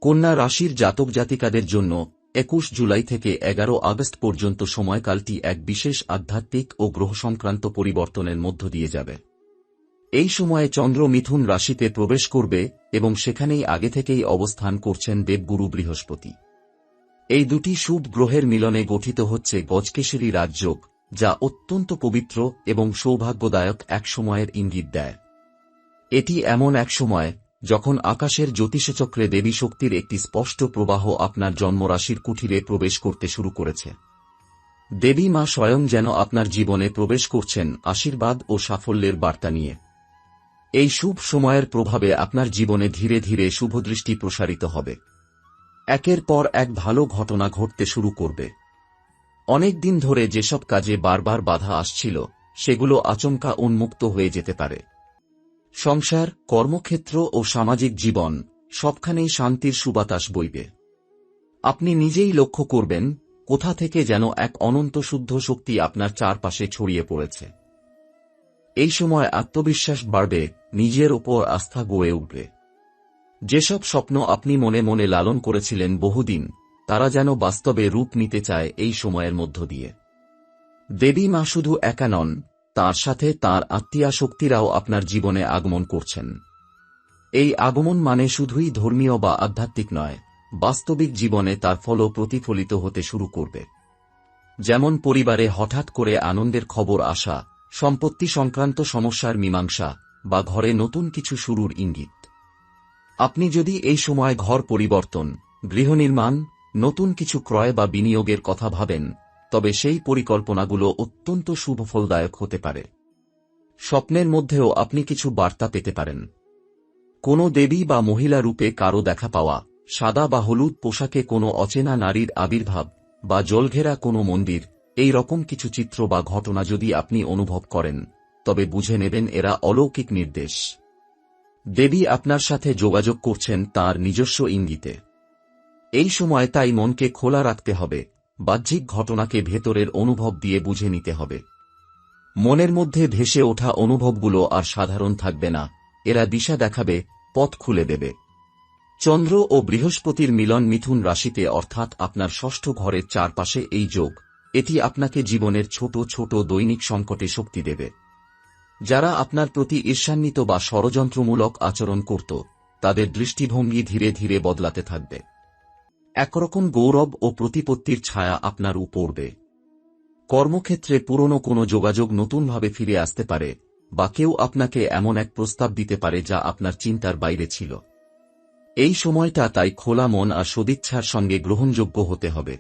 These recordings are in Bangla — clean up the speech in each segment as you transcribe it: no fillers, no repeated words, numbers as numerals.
কন্যা রাশির জাতক জাতিকাদের জন্য ২১ জুলাই থেকে ১১ আগস্ট পর্যন্ত সময়কালটি এক বিশেষ আধ্যাত্মিক ও গ্রহ সংক্রান্ত পরিবর্তনের মধ্য দিয়ে যাবে। এই সময়ে চন্দ্র মিথুন রাশিতে প্রবেশ করবে এবং সেখানেই আগে থেকেই অবস্থান করছেন দেবগুরু বৃহস্পতি। এই দুটি শুভ গ্রহের মিলনে গঠিত হচ্ছে গজকেশরী রাজযোগ, যা অত্যন্ত পবিত্র এবং সৌভাগ্যদায়ক এক সময়ের ইঙ্গিত দেয়। এটি এমন এক সময় যখন আকাশের জ্যোতিষচক্রে দেবী শক্তির একটি স্পষ্ট প্রবাহ আপনার জন্মরাশির কুঠিরে প্রবেশ করতে শুরু করেছে। দেবী মা স্বয়ং যেন আপনার জীবনে প্রবেশ করছেন আশীর্বাদ ও সাফল্যের বার্তা নিয়ে। এই শুভ সময়ের প্রভাবে আপনার জীবনে ধীরে ধীরে শুভদৃষ্টি প্রসারিত হবে। একের পর এক ভালো ঘটনা ঘটতে শুরু করবে। অনেক দিন ধরে যেসব কাজে বারবার বাধা আসছিল, সেগুলো আচমকা উন্মুক্ত হয়ে যেতে পারে। সংসার, কর্মক্ষেত্র ও সামাজিক জীবন সবখানেই শান্তির সুবাতাস বইবে। আপনি নিজেই লক্ষ্য করবেন কোথা থেকে যেন এক অনন্ত শুদ্ধ শক্তি আপনার চারপাশে ছড়িয়ে পড়েছে। এই সময় আত্মবিশ্বাস বাড়বে, নিজের ওপর আস্থা গড়ে উঠবে। যেসব স্বপ্ন আপনি মনে মনে লালন করেছিলেন বহুদিন, তারা যেন বাস্তবে রূপ নিতে চায় এই সময়ের মধ্য দিয়ে। দেবী মা শুধু একা নন, তার সাথে তাঁর আত্মীয়া শক্তিরাও আপনার জীবনে আগমন করছেন। এই আগমন মানে শুধুই ধর্মীয় বা আধ্যাত্মিক নয়, বাস্তবিক জীবনে তার ফলও প্রতিফলিত হতে শুরু করবে। যেমন পরিবারে হঠাৎ করে আনন্দের খবর আসা, সম্পত্তি সংক্রান্ত সমস্যার মীমাংসা, বা ঘরে নতুন কিছু শুরুর ইঙ্গিত। আপনি যদি এই সময় ঘর পরিবর্তন, গৃহনির্মাণ, নতুন কিছু ক্রয় বা বিনিয়োগের কথা ভাবেন, তবে সেই পরিকল্পনাগুলো অত্যন্ত শুভফলদায়ক হতে পারে। স্বপ্নের মধ্যেও আপনি কিছু বার্তা পেতে পারেন। কোনো দেবী বা মহিলা রূপে কারো দেখা পাওয়া, সাদা বা হলুদ পোশাকে কোনো অচেনা নারীর আবির্ভাব, বা জলঘেরা কোনো মন্দির, এই রকম কিছু চিত্র বা ঘটনা যদি আপনি অনুভব করেন, তবে বুঝে নেবেন এরা অলৌকিক নির্দেশ। দেবী আপনার সাথে যোগাযোগ করছেন তাঁর নিজস্ব ইঙ্গিতে। এই সময় তাই মনকে খোলা রাখতে হবে, বাহ্যিক ঘটনাকে ভেতরের অনুভব দিয়ে বুঝে নিতে হবে। মনের মধ্যে ভেসে ওঠা অনুভবগুলো আর সাধারণ থাকবে না, এরা দিশা দেখাবে, পথ খুলে দেবে। চন্দ্র ও বৃহস্পতির মিলন মিথুন রাশিতে অর্থাৎ আপনার ষষ্ঠ ঘরের চারপাশে এই যোগ, এটি আপনাকে জীবনের ছোট ছোট দৈনিক সংকটে শক্তি দেবে। যারা আপনার প্রতি ঈর্ষান্বিত বা ষড়যন্ত্রমূলক আচরণ করত, তাদের দৃষ্টিভঙ্গি ধীরে ধীরে বদলাতে থাকবে। একরকম গৌরব ও প্রতিপত্তির ছায়া আপনার উপর পড়বে। কর্মক্ষেত্রে পুরনো কোনো যোগাযোগ নতুনভাবে ফিরে আসতে পারে, বা কেউ আপনাকে এমন এক প্রস্তাব দিতে পারে যা আপনার চিন্তার বাইরে ছিল। এই সময়টা তাই খোলা মন আর সদিচ্ছার সঙ্গে গ্রহণযোগ্য হতে হবে।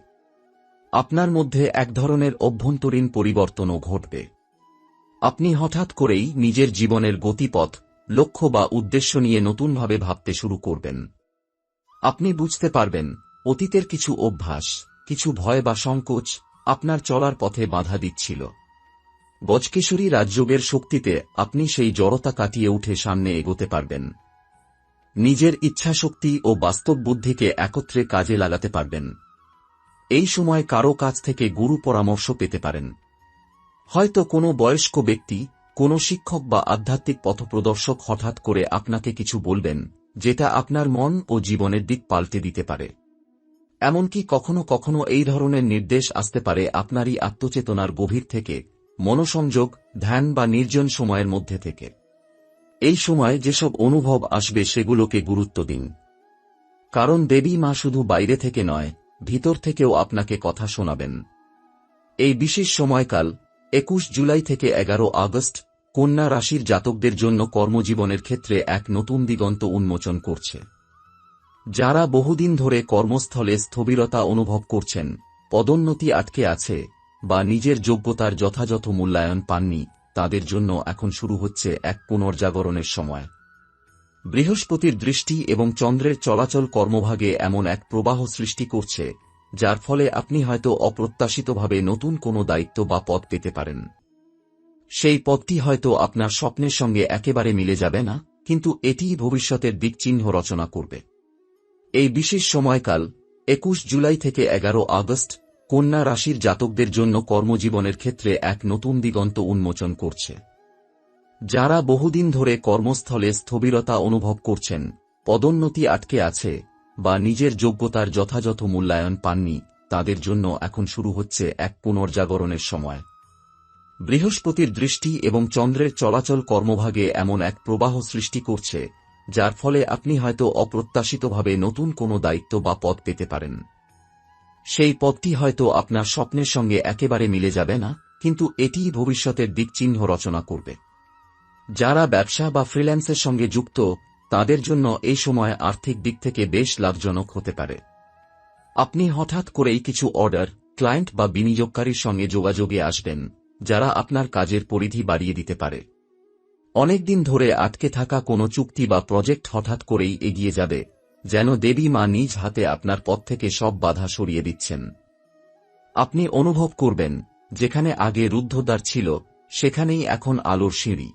আপনার মধ্যে এক ধরনের অভ্যন্তরীণ পরিবর্তনও ঘটবে। আপনি হঠাৎ করেই নিজের জীবনের গতিপথ, লক্ষ্য বা উদ্দেশ্য নিয়ে নতুনভাবে ভাবতে শুরু করবেন। আপনি বুঝতে পারবেন অতীতের কিছু অভ্যাস, কিছু ভয় বা সংকোচ আপনার চলার পথে বাধা দিচ্ছিল। গজকেশরী রাজযোগের শক্তিতে আপনি সেই জড়তা কাটিয়ে উঠে সামনে এগোতে পারবেন। নিজের ইচ্ছাশক্তি ও বাস্তব বুদ্ধিকে একত্রে কাজে লাগাতে পারবেন। এই সময় কারো কাছ থেকে গুরু পরামর্শ পেতে পারেন। হয়তো কোনো বয়স্ক ব্যক্তি, কোনো শিক্ষক বা আধ্যাত্মিক পথপ্রদর্শক হঠাৎ করে আপনাকে কিছু বলবেন, যেটা আপনার মন ও জীবনের দিক পাল্টে দিতে পারে। এমনকি কখনো কখনো এই ধরনের নির্দেশ আসতে পারে আপনারই আত্মচেতনার গভীর থেকে, মনোসংযোগ, ধ্যান বা নির্জন সময়ের মধ্যে থেকে। এই সময় যেসব অনুভব আসবে সেগুলোকে গুরুত্ব দিন। কারণ দেবী মা শুধু বাইরে থেকে নয়, ভিতর থেকেও আপনাকে কথা শোনাবেন। এই বিশেষ সময়কাল ২১ জুলাই থেকে ১১ আগস্ট কন্যা রাশির জাতকদের জন্য কর্মজীবনের ক্ষেত্রে এক নতুন দিগন্ত উন্মোচন করছে। যারা বহুদিন ধরে কর্মস্থলে স্থবিরতা অনুভব করছেন, পদোন্নতি আটকে আছে, বা নিজের যোগ্যতার যথাযথ মূল্যায়ন পাননি, তাদের জন্য এখন শুরু হচ্ছে এক পুনর্জাগরণের সময়। বৃহস্পতির দৃষ্টি এবং চন্দ্রের চলাচল কর্মভাগে এমন এক প্রবাহ সৃষ্টি করছে, যার ফলে আপনি হয়তো অপ্রত্যাশিতভাবে নতুন কোনো দায়িত্ব বা পদ পেতে পারেন। সেই পদটি হয়তো আপনার স্বপ্নের সঙ্গে একেবারে মিলে যাবে না, কিন্তু এটিই ভবিষ্যতের দিকচিহ্ন রচনা করবে। এই বিশেষ সময়কাল ২১ জুলাই থেকে ১১ আগস্ট কন্যা রাশির জাতকদের জন্য কর্মজীবনের ক্ষেত্রে এক নতুন দিগন্ত উন্মোচন করছে। যারা বহুদিন ধরে কর্মস্থলে স্থবিরতা অনুভব করছেন, পদোন্নতি আটকে আছে, বা নিজের যোগ্যতার যথাযথ মূল্যায়ন পাননি, তাদের জন্য এখন শুরু হচ্ছে এক পুনর্জাগরণের সময়। বৃহস্পতির দৃষ্টি এবং চন্দ্রের চলাচল কর্মভাগে এমন এক প্রবাহ সৃষ্টি করছে, যার ফলে আপনি হয়তো অপ্রত্যাশিতভাবে নতুন কোনো দায়িত্ব বা পদ পেতে পারেন। সেই পদটি হয়তো আপনার স্বপ্নের সঙ্গে একেবারে মিলে যাবে না, কিন্তু এটিই ভবিষ্যতের দিকচিহ্ন রচনা করবে। যারা ব্যবসা বা ফ্রিল্যান্সের সঙ্গে যুক্ত, তাদের জন্য এই সময় আর্থিক দিক থেকে বেশ লাভজনক হতে পারে। আপনি হঠাৎ করেই কিছু অর্ডার, ক্লায়েন্ট বা বিনিয়োগকারীর সঙ্গে যোগাযোগে আসবেন, যারা আপনার কাজের পরিধি বাড়িয়ে দিতে পারে। অনেকদিন ধরে আটকে থাকা কোনো চুক্তি বা প্রজেক্ট হঠাৎ করেই এগিয়ে যাবে, যেন দেবী মা নিজ হাতে আপনার পথ থেকে সব বাধা সরিয়ে দিচ্ছেন। আপনি অনুভব করবেন, যেখানে আগে রুদ্ধদ্বার ছিল, সেখানেই এখন আলোর সিঁড়ি।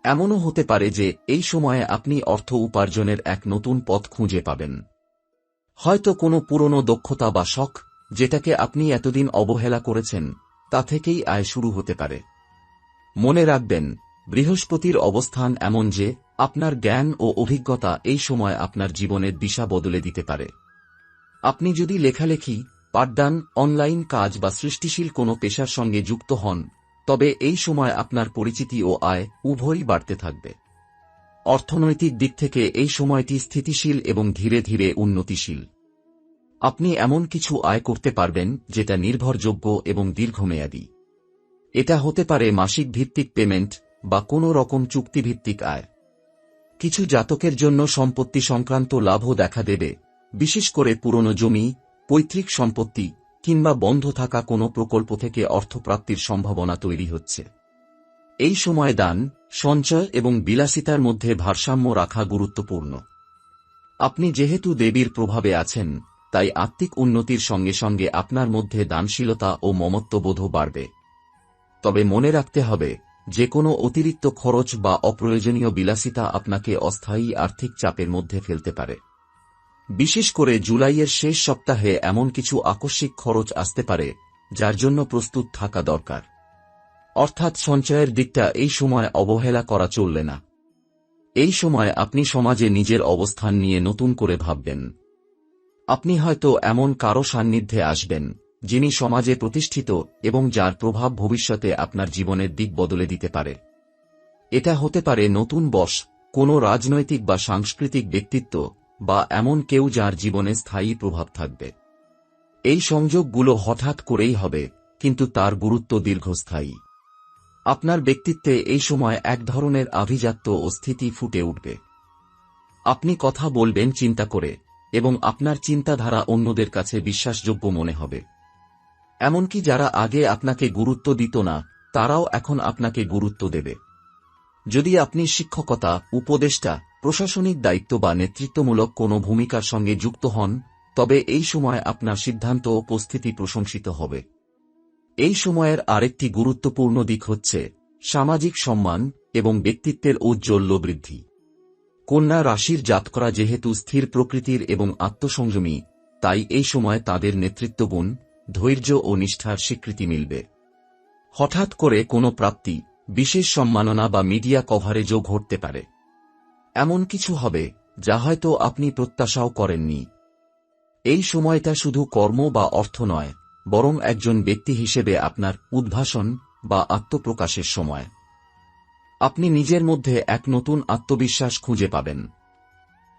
এমনও হতে পারে যে এই সময়ে আপনি অর্থ উপার্জনের এক নতুন পথ খুঁজে পাবেন। হয়তো কোনো পুরনো দক্ষতা বা শখ, যেটাকে আপনি এতদিন অবহেলা করেছেন, তা থেকেই আয় শুরু হতে পারে। মনে রাখবেন, বৃহস্পতির অবস্থান এমন যে আপনার জ্ঞান ও অভিজ্ঞতা এই সময় আপনার জীবনের দিশা বদলে দিতে পারে। আপনি যদি লেখালেখি, পাঠদান, অনলাইন কাজ বা সৃষ্টিশীল কোনো পেশার সঙ্গে যুক্ত হন, তবে এই সময় আপনার পরিচিতি ও আয় উভয়ই বাড়তে থাকবে। অর্থনৈতিক দিক থেকে এই সময়টি স্থিতিশীল এবং ধীরে ধীরে উন্নতিশীল। আপনি এমন কিছু আয় করতে পারবেন যেটা নির্ভরযোগ্য এবং দীর্ঘমেয়াদী। এটা হতে পারে মাসিক ভিত্তিক পেমেন্ট বা কোনো রকম চুক্তিভিত্তিক আয়। কিছু জাতকের জন্য সম্পত্তি সংক্রান্ত লাভও দেখা দেবে, বিশেষ করে পুরনো জমি, পৈতৃক সম্পত্তি কিংবা বন্ধ থাকা কোনো প্রকল্প থেকে অর্থপ্রাপ্তির সম্ভাবনা তৈরি হচ্ছে। এই সময় দান, সঞ্চয় এবং বিলাসিতার মধ্যে ভারসাম্য রাখা গুরুত্বপূর্ণ। আপনি যেহেতু দেবীর প্রভাবে আছেন, তাই আত্মিক উন্নতির সঙ্গে সঙ্গে আপনার মধ্যে দানশীলতা ও মমত্ববোধও বাড়বে। তবে মনে রাখতে হবে, যে কোনো অতিরিক্ত খরচ বা অপ্রয়োজনীয় বিলাসিতা আপনাকে অস্থায়ী আর্থিক চাপের মধ্যে ফেলতে পারে। বিশেষ করে জুলাইয়ের শেষ সপ্তাহে এমন কিছু আকস্মিক খরচ আসতে পারে, যার জন্য প্রস্তুত থাকা দরকার। অর্থাৎ সঞ্চয়ের দিকটা এই সময় অবহেলা করা চলবে না। এই সময় আপনি সমাজে নিজের অবস্থান নিয়ে নতুন করে ভাববেন। আপনি হয়তো এমন কারো সান্নিধ্যে আসবেন, যিনি সমাজে প্রতিষ্ঠিত এবং যার প্রভাব ভবিষ্যতে আপনার জীবনের দিক বদলে দিতে পারে। এটা হতে পারে নতুন বস, কোনো রাজনৈতিক বা সাংস্কৃতিক ব্যক্তিত্ব, বা এমন কেউ যার জীবনে স্থায়ী প্রভাব থাকবে। এই সংযোগগুলো হঠাৎ করেই হবে, কিন্তু তার গুরুত্ব দীর্ঘস্থায়ী। আপনার ব্যক্তিত্বে এই সময় এক ধরনের আভিজাত্য ও স্থিতি ফুটে উঠবে। আপনি কথা বলবেন চিন্তা করে, এবং আপনার চিন্তাধারা অন্যদের কাছে বিশ্বাসযোগ্য মনে হবে। এমনকি যারা আগে আপনাকে গুরুত্ব দিত না, তারাও এখন আপনাকে গুরুত্ব দেবে। যদি আপনি শিক্ষকতা, উপদেষ্টা, প্রশাসনিক দায়িত্ব বা নেতৃত্বমূলক কোনো ভূমিকার সঙ্গে যুক্ত হন, তবে এই সময় আপনার সিদ্ধান্ত ও উপস্থিতি প্রশংসিত হবে। এই সময়ের আরেকটি গুরুত্বপূর্ণ দিক হচ্ছে সামাজিক সম্মান এবং ব্যক্তিত্বের ঔজ্জ্বল্য বৃদ্ধি। কন্যা রাশির জাতকরা যেহেতু স্থির প্রকৃতির এবং আত্মসংযমী, তাই এই সময় তাদের নেতৃত্বগুণ, ধৈর্য ও নিষ্ঠার স্বীকৃতি মিলবে। হঠাৎ করে কোনো প্রাপ্তি, বিশেষ সম্মাননা বা মিডিয়া কভারেজও ঘটতে পারে। এমন কিছু হবে যা হয়তো আপনি প্রত্যাশাও করেননি। এই সময়টা শুধু কর্ম বা অর্থ নয়, বরং একজন ব্যক্তি হিসেবে আপনার উদ্ভাসন বা আত্মপ্রকাশের সময়। আপনি নিজের মধ্যে এক নতুন আত্মবিশ্বাস খুঁজে পাবেন।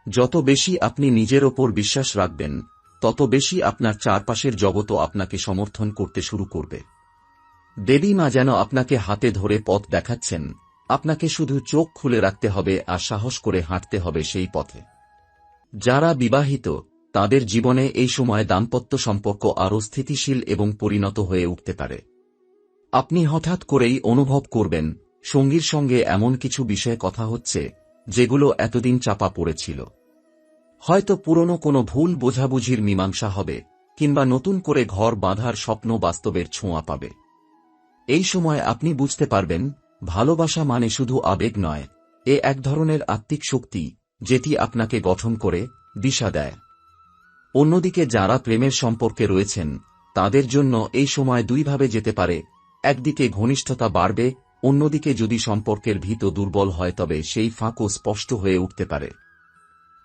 যত বেশি আপনি নিজের ওপর বিশ্বাস রাখবেন, তত বেশি আপনার চারপাশের জগৎও আপনাকে সমর্থন করতে শুরু করবে। দেবী মা যেন আপনাকে হাতে ধরে পথ দেখাচ্ছেন, আপনাকে শুধু চোখ খুলে রাখতে হবে আর সাহস করে হাঁটতে হবে সেই পথে। যারা বিবাহিত, তাদের জীবনে এই সময় দাম্পত্য সম্পর্ক আরও স্থিতিশীল এবং পরিণত হয়ে উঠতে পারে। আপনি হঠাৎ করেই অনুভব করবেন, সঙ্গীর সঙ্গে এমন কিছু বিষয়ে কথা হচ্ছে, যেগুলো এতদিন চাপা পড়েছিল। হয়তো পুরনো কোনো ভুল বোঝাবুঝির মীমাংসা হবে, কিংবা নতুন করে ঘর বাঁধার স্বপ্ন বাস্তবের ছোঁয়া পাবে। এই সময় আপনি বুঝতে পারবেন, ভালোবাসা মানে শুধু আবেগ নয়, এ এক ধরনের আত্মিক শক্তি, যেটি আপনাকে গঠন করে, দিশা দেয়। অন্যদিকে যারা প্রেমের সম্পর্কে রয়েছেন, তাদের জন্য এই সময় দুইভাবে যেতে পারে। একদিকে ঘনিষ্ঠতা বাড়বে, অন্যদিকে যদি সম্পর্কের ভিত দুর্বল হয় তবে সেই ফাঁকও স্পষ্ট হয়ে উঠতে পারে।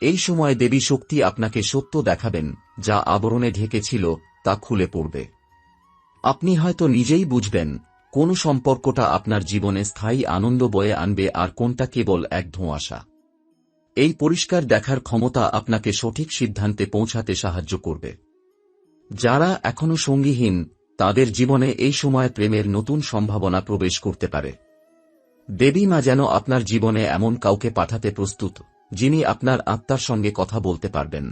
এই সময় দেবী শক্তি আপনাকে সত্য দেখাবেন, যা আবরণে ঢেকেছিল তা খুলে পড়বে। আপনি হয়তো নিজেই বুঝবেন কোন সম্পর্কটা আপনার জীবনে স্থায়ী আনন্দ বয়ে আনবে আর কোনটা কেবল এক ধোঁয়াশা। এই পরিষ্কার দেখার ক্ষমতা আপনাকে সঠিক সিদ্ধান্তে পৌঁছাতে সাহায্য করবে। যারা এখনো সঙ্গীহীন, তাদের জীবনে এই সময় প্রেমের নতুন সম্ভাবনা প্রবেশ করতে পারে। দেবী মা যেন আপনার জীবনে এমন কাউকে পাঠাতে প্রস্তুত, যিনি আপনার আত্মার সঙ্গে কথা বলতে পারবেন।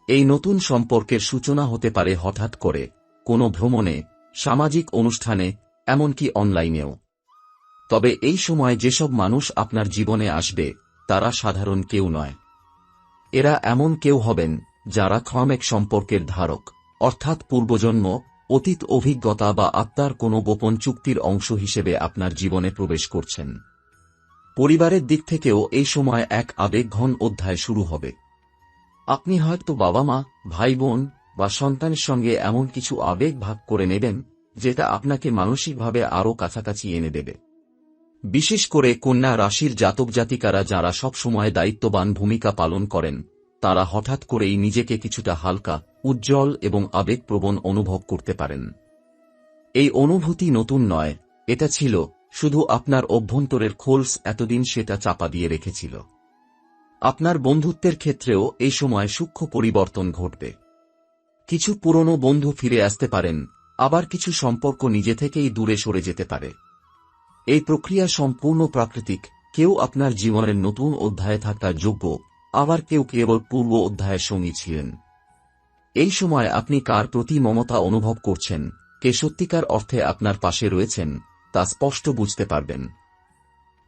এই নতুন সম্পর্কের সূচনা হতে পারে হঠাৎ করে, কোনো ভ্রমণে, সামাজিক অনুষ্ঠানে, এমনকি অনলাইনেও। তবে এই সময় যেসব মানুষ আপনার জীবনে আসবে, তারা সাধারণ কেউ নয়। এরা এমন কেউ হবেন যারা ক্ষমিক সম্পর্কের ধারক, অর্থাৎ পূর্বজন্ম, অতীত অভিজ্ঞতা বা আত্মার কোনো গোপন চুক্তির অংশ হিসেবে আপনার জীবনে প্রবেশ করছেন। পরিবারের দিক থেকেও এই সময় এক আবেগঘন অধ্যায় শুরু হবে। আপনি হয়তো বাবা মা, ভাই বোন বা সন্তানের সঙ্গে এমন কিছু আবেগ ভাগ করে নেবেন, যেটা আপনাকে মানসিকভাবে আরও কাছাকাছি এনে দেবে। বিশেষ করে কন্যা রাশির জাতক জাতিকারা যারা সব সময় দায়িত্ববান ভূমিকা পালন করেন, তারা হঠাৎ করেই নিজেকে কিছুটা হালকা, উজ্জ্বল এবং আবেগপ্রবণ অনুভব করতে পারেন। এই অনুভূতি নতুন নয়, এটা ছিল শুধু আপনার অভ্যন্তরের খোলস এতদিন সেটা চাপা দিয়ে রেখেছিল। আপনার বন্ধুত্বের ক্ষেত্রেও এই সময় সূক্ষ্ম পরিবর্তন ঘটবে। কিছু পুরনো বন্ধু ফিরে আসতে পারেন, আবার কিছু সম্পর্ক নিজে থেকেই দূরে সরে যেতে পারে। এই প্রক্রিয়া সম্পূর্ণ প্রাকৃতিক। কেউ আপনার জীবনের নতুন অধ্যায়ে থাকার যোগ্য, আবার কেউ কেবল পূর্ব অধ্যায়ের সঙ্গী ছিলেন। এই সময় আপনি কার প্রতি মমতা অনুভব করছেন, কে সত্যিকার অর্থে আপনার পাশে রয়েছেন, তা স্পষ্ট বুঝতে পারবেন।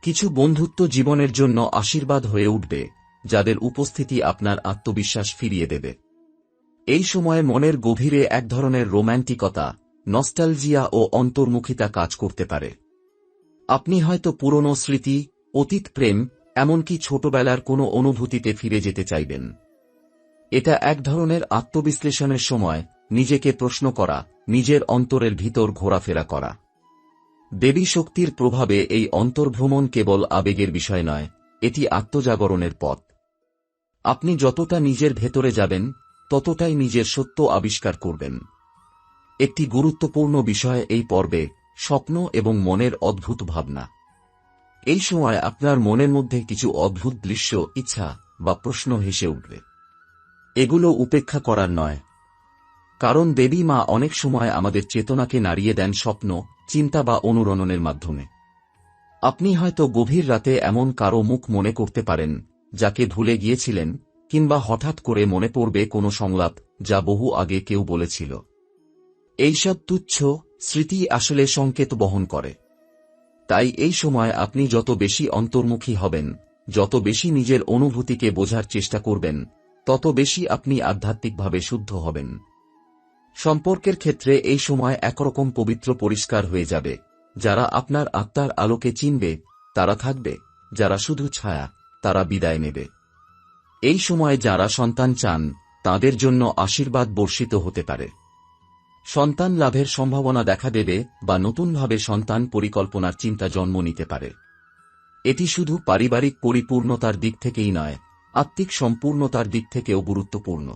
কিছু বন্ধুত্ব জীবনের জন্য আশীর্বাদ হয়ে উঠবে, যাদের উপস্থিতি আপনার আত্মবিশ্বাস ফিরিয়ে দেবে। এই সময়ে মনের গভীরে এক ধরনের রোম্যান্টিকতা, নস্টালজিয়া ও অন্তর্মুখিতা কাজ করতে পারে। আপনি হয়তো পুরনো স্মৃতি, অতীত প্রেম, এমনকি ছোটবেলার কোনো অনুভূতিতে ফিরে যেতে চাইবেন। এটা এক ধরনের আত্মবিশ্লেষণের সময়, নিজেকে প্রশ্ন করা, নিজের অন্তরের ভিতর ঘোরাফেরা করা। দেবী শক্তির প্রভাবে এই অন্তর্ভ্রমণ কেবল আবেগের বিষয় নয়, এটি আত্মজাগরণের পথ। আপনি যতটা নিজের ভেতরে যাবেন, ততটাই নিজের সত্য আবিষ্কার করবেন। একটি গুরুত্বপূর্ণ বিষয় এই পর্বে স্বপ্ন এবং মনের অদ্ভুত ভাবনা। এই সময় আপনার মনের মধ্যে কিছু অদ্ভুত দৃশ্য, ইচ্ছা বা প্রশ্ন হেসে উঠবে। এগুলো উপেক্ষা করার নয়, কারণ দেবী মা অনেক সময় আমাদের চেতনাকে নাড়িয়ে দেন স্বপ্ন, চিন্তা বা অনুরণনের মাধ্যমে। আপনি হয়তো গভীর রাতে এমন কারো মুখ মনে করতে পারেন, যাকে ভুলে গিয়েছিলেন, কিংবা হঠাৎ করে মনে পড়বে কোনো সংলাপ যা বহু আগে কেউ বলেছিল। এইসব তুচ্ছ স্মৃতি আসলে সংকেত বহন করে। তাই এই সময় আপনি যত বেশি অন্তর্মুখী হবেন, যত বেশি নিজের অনুভূতিকে বোঝার চেষ্টা করবেন, তত বেশি আপনি আধ্যাত্মিকভাবে শুদ্ধ হবেন। সম্পর্কের ক্ষেত্রে এই সময় একরকম পবিত্র পরিষ্কার হয়ে যাবে। যারা আপনার আত্মার আলোকে চিনবে, তারা থাকবে; যারা শুধু ছায়া, তারা বিদায় নেবে। এই সময় যারা সন্তান চান, তাদের জন্য আশীর্বাদ বর্ষিত হতে পারে। সন্তান লাভের সম্ভাবনা দেখা দেবে বা নতুনভাবে সন্তান পরিকল্পনার চিন্তা জন্ম নিতে পারে। এটি শুধু পারিবারিক পরিপূর্ণতার দিক থেকেই নয়, আত্মিক সম্পূর্ণতার দিক থেকেও গুরুত্বপূর্ণ।